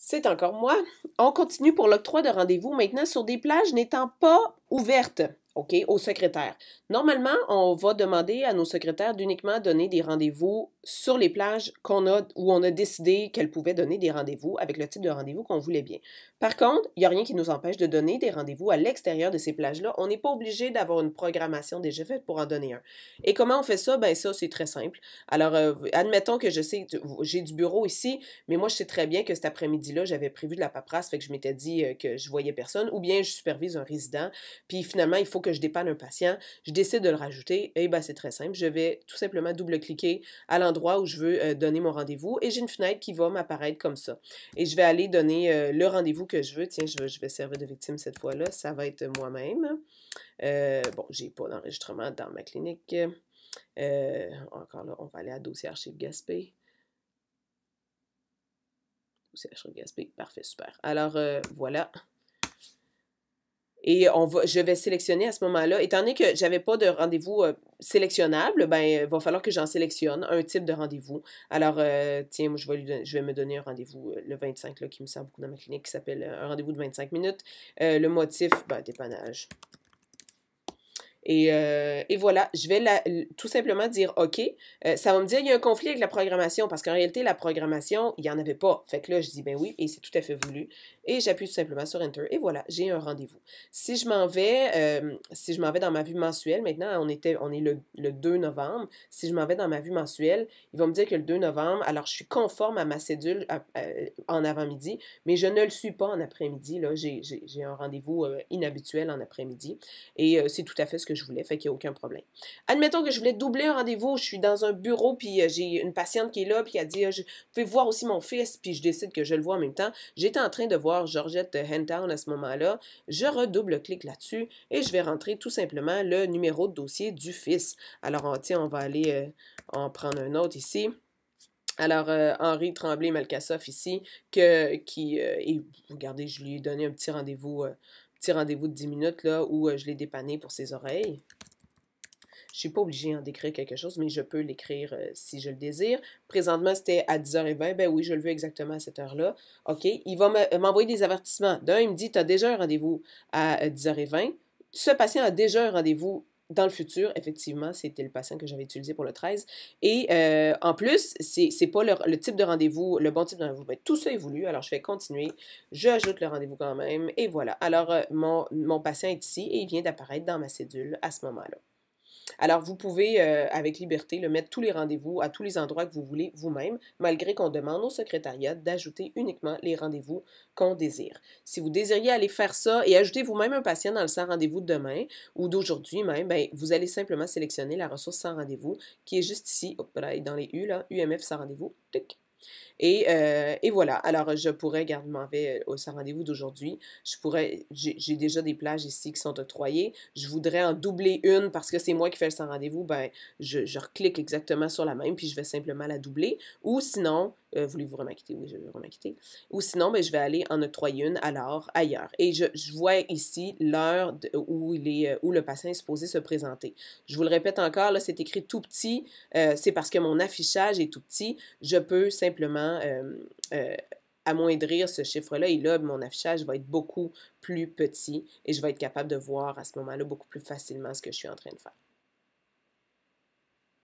C'est encore moi. On continue pour l'octroi de rendez-vous maintenant sur des plages n'étant pas ouvertes, OK, aux secrétaires. Normalement, on va demander à nos secrétaires d'uniquement donner des rendez-vous sur les plages où on a décidé qu'elles pouvaient donner des rendez-vous avec le type de rendez-vous qu'on voulait bien. Par contre, il n'y a rien qui nous empêche de donner des rendez-vous à l'extérieur de ces plages-là. On n'est pas obligé d'avoir une programmation déjà faite pour en donner un. Et comment on fait ça? Ben ça, c'est très simple. Alors, admettons que je sais, j'ai du bureau ici, mais moi, je sais très bien que cet après-midi-là, j'avais prévu de la paperasse, fait que je m'étais dit que je voyais personne, ou bien je supervise un résident, puis finalement, il faut que je dépanne un patient, je décide de le rajouter, et ben c'est très simple, je vais tout simplement double-cliquer à l'endroit où je veux donner mon rendez-vous, et j'ai une fenêtre qui va m'apparaître comme ça. Et je vais aller donner le rendez-vous que je veux. Tiens, je vais servir de victime cette fois-là, ça va être moi-même. Bon, j'ai pas d'enregistrement dans ma clinique. Encore là, on va aller à dossier archive Gaspé. Dossier archive Gaspé, parfait, super. Alors, voilà. Et je vais sélectionner à ce moment-là. Étant donné que j'avais pas de rendez-vous sélectionnable, ben, il va falloir que j'en sélectionne un type de rendez-vous. Alors, tiens, moi, je vais me donner un rendez-vous le 25, là, qui me sert beaucoup dans ma clinique, qui s'appelle un rendez-vous de 25 minutes. Le motif, ben, dépannage. Et voilà, je vais tout simplement dire OK. Ça va me dire il y a un conflit avec la programmation parce qu'en réalité, la programmation, il n'y en avait pas. Fait que là, je dis ben oui, et c'est tout à fait voulu. Et j'appuie tout simplement sur Enter. Et voilà, j'ai un rendez-vous. Si je m'en vais dans ma vue mensuelle, maintenant, on est le 2 novembre. Si je m'en vais dans ma vue mensuelle, il va me dire que le 2 novembre, alors je suis conforme à ma cédule en avant-midi, mais je ne le suis pas en après-midi. Là, j'ai un rendez-vous inhabituel en après-midi. Et c'est tout à fait ce que je voulais, fait qu'il n'y a aucun problème. Admettons que je voulais doubler un rendez-vous, je suis dans un bureau, puis j'ai une patiente qui est là, puis elle dit vous pouvez voir aussi mon fils, puis je décide que je le vois en même temps. J'étais en train de voir Georgette Hentown à ce moment-là. Je redouble-clique là-dessus et je vais rentrer tout simplement le numéro de dossier du fils. Alors, tiens, on va aller en prendre un autre ici. Alors, Henri Tremblay-Malkassoff ici, et regardez, je lui ai donné un petit rendez-vous de 10 minutes, là, où je l'ai dépanné pour ses oreilles. Je ne suis pas obligée d'écrire quelque chose, mais je peux l'écrire si je le désire. Présentement, c'était à 10h20. Ben oui, je le veux exactement à cette heure-là. OK. Il va m'envoyer des avertissements. D'un, il me dit, tu as déjà un rendez-vous à 10h20. Ce patient a déjà un rendez-vous dans le futur. Effectivement, c'était le patient que j'avais utilisé pour le 13. Et en plus, c'est pas le type de rendez-vous, le bon type de rendez-vous. Ben, tout ça est voulu. Alors, je vais continuer. J'ajoute le rendez-vous quand même. Et voilà. Alors, mon patient est ici et il vient d'apparaître dans ma cédule à ce moment-là. Alors, vous pouvez, avec liberté, mettre tous les rendez-vous à tous les endroits que vous voulez vous-même, malgré qu'on demande au secrétariat d'ajouter uniquement les rendez-vous qu'on désire. Si vous désiriez aller faire ça et ajouter vous-même un patient dans le sans rendez-vous de demain ou d'aujourd'hui même, ben, vous allez simplement sélectionner la ressource sans rendez-vous qui est juste ici, hop là, dans les U, là, UMF sans rendez-vous, tic. Et voilà. Alors, je pourrais, regarde, je m'en vais au rendez-vous d'aujourd'hui. J'ai déjà des plages ici qui sont octroyées. Je voudrais en doubler une parce que c'est moi qui fais le sans rendez-vous. Ben, je reclique exactement sur la même, puis je vais simplement la doubler. Ou sinon, voulez-vous remarquer? Oui, je vais remarquer. Ou sinon, ben, je vais aller en octroyer une alors ailleurs. Et je vois ici l'heure où le patient est supposé se présenter. Je vous le répète encore, là, c'est écrit tout petit. C'est parce que mon affichage est tout petit. Je peux simplement amoindrir ce chiffre-là et là, mon affichage va être beaucoup plus petit et je vais être capable de voir à ce moment-là beaucoup plus facilement ce que je suis en train de faire.